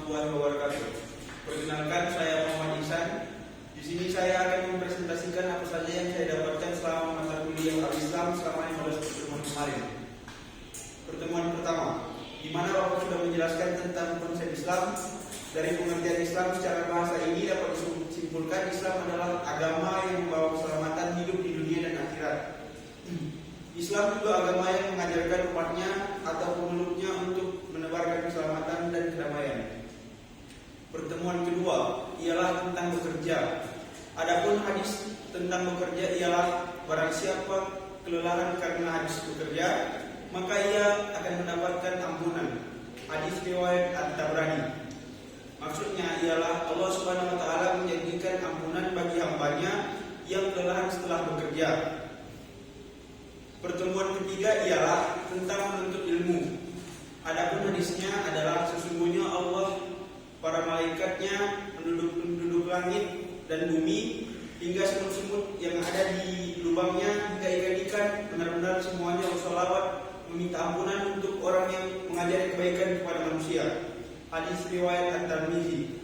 warahmatullahi wabarakatuh. Perkenalkan, saya Muhammad Ihsan. Di sini saya akan mempresentasikan apa saja yang saya dapatkan selama mata kuliah Al-Islam selama 15 pertemuan kemarin. Pertemuan pertama, di mana Bapak sudah menjelaskan tentang konsep Islam. Dari pengertian Islam secara bahasa ini dapat disimpulkan Islam adalah agama yang membawa keselamatan hidup di dunia dan akhirat. Islam juga agama yang mengajarkan umatnya atau pemeluknya untuk menebarkan keselamatan dan kedamaian. Pertemuan kedua ialah tentang bekerja. Adapun hadis tentang bekerja ialah barang siapa kelelahan karena habis bekerja, maka ia akan mendapatkan ampunan. Hadis riwayat At-Tabrani. Maksudnya ialah Allah Subhanahu wa taala menjanjikan ampunan bagi hambanya yang kelelahan setelah bekerja. Pertemuan ketiga ialah tentang menuntut ilmu. Adapun hadisnya adalah sesungguhnya Allah, para malaikatnya, penduduk langit dan bumi, hingga semut-semut yang ada di lubangnya, hingga ikan-ikan, benar-benar semuanya bersolawat meminta ampunan untuk orang yang mengajari kebaikan kepada manusia. Hadis riwayat At-Tirmizi.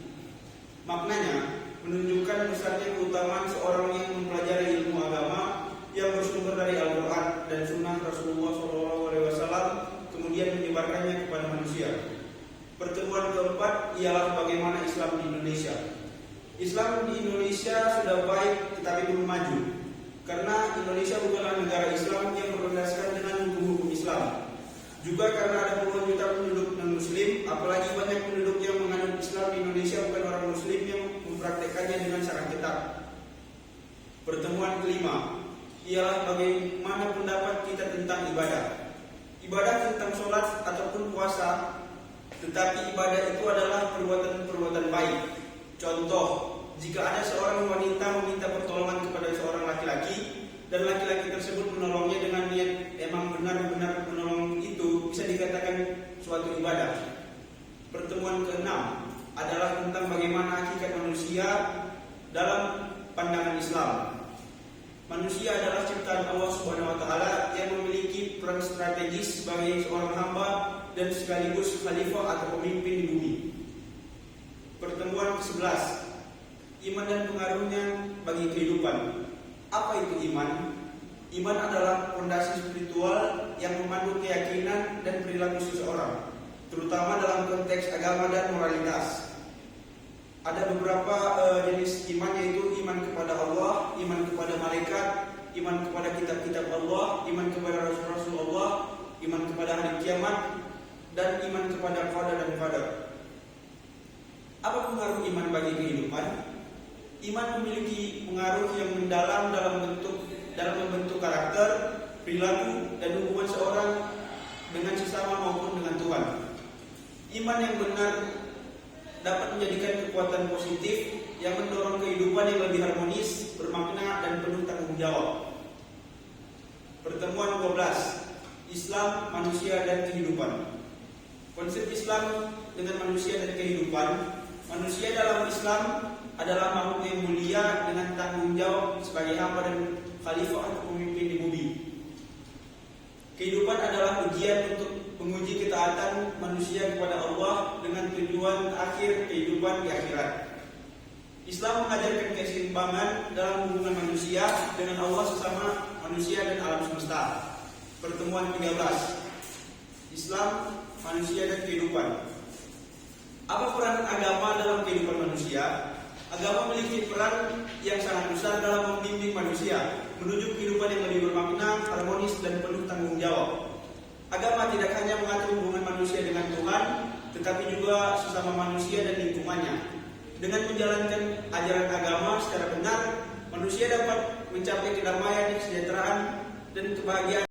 Maknanya menunjukkan besarnya keutamaan seorang yang mempelajari ilmu agama yang bersumber dari Al-Quran dan Sunnah Rasulullah SAW, kemudian menyebarkannya kepada manusia. Pertemuan keempat ialah bagaimana Islam di Indonesia. Islam di Indonesia sudah baik tetapi belum maju, karena Indonesia bukanlah negara Islam yang berlandaskan dengan hukum-hukum Islam. Juga karena ada puluhan juta penduduk non-Muslim, apalagi banyak penduduk yang menganut Islam di Indonesia bukan orang Muslim yang mempraktekannya dengan sangat ketat. Pertemuan kelima ialah bagaimana pendapat kita tentang ibadah. Ibadah tentang sholat ataupun puasa, tetapi ibadah itu adalah perbuatan-perbuatan baik. Contoh, jika ada seorang wanita meminta pertolongan kepada seorang laki-laki dan laki-laki tersebut menolongnya dengan niat emang benar-benar menolong, itu bisa dikatakan suatu ibadah. Pertemuan keenam adalah tentang bagaimana hakikat manusia dalam pandangan Islam. Manusia adalah ciptaan Allah Subhanahu wa taala yang memiliki peran strategis sebagai seorang hamba dan sekaligus khalifah atau pemimpin di bumi. Pertemuan ke-11, iman dan pengaruhnya bagi kehidupan. Apa itu iman? Iman adalah fondasi spiritual yang memandu keyakinan dan perilaku seseorang, terutama dalam konteks agama dan moralitas. Ada beberapa jenis iman, yaitu iman kepada Allah, iman kepada malaikat, iman kepada kitab-kitab Allah, iman kepada Rasul-Rasul Allah, iman kepada hari kiamat, dan iman kepada qada dan qadar. Apa pengaruh iman bagi kehidupan? Iman memiliki pengaruh yang mendalam dalam membentuk karakter, perilaku, dan hubungan seorang dengan sesama maupun dengan Tuhan. Iman yang benar dapat menjadikan kekuatan positif yang mendorong kehidupan yang lebih harmonis, bermakna, dan penuh tanggung jawab. Pertemuan 12, Islam, manusia, dan kehidupan. Konsep Islam dengan manusia dan kehidupan. Manusia dalam Islam adalah makhluk yang mulia dengan tanggung jawab sebagai hamba dan khalifah atau pemimpin di bumi. Kehidupan adalah ujian untuk menguji ketaatan manusia kepada Allah dengan tujuan akhir kehidupan di akhirat. Islam mengajarkan keseimbangan dalam hubungan manusia dengan Allah sesama manusia dan alam semesta. Pertemuan 13, Islam, manusia, dan kehidupan. Apa peran agama dalam kehidupan manusia? Agama memiliki peran yang sangat besar dalam membimbing manusia menuju kehidupan yang lebih bermakna, harmonis, dan penuh tanggung jawab. Agama tidak hanya mengatur hubungan manusia dengan Tuhan, tetapi juga sesama manusia dan lingkungannya. Dengan menjalankan ajaran agama secara benar, manusia dapat mencapai kedamaian, kesejahteraan, dan kebahagiaan.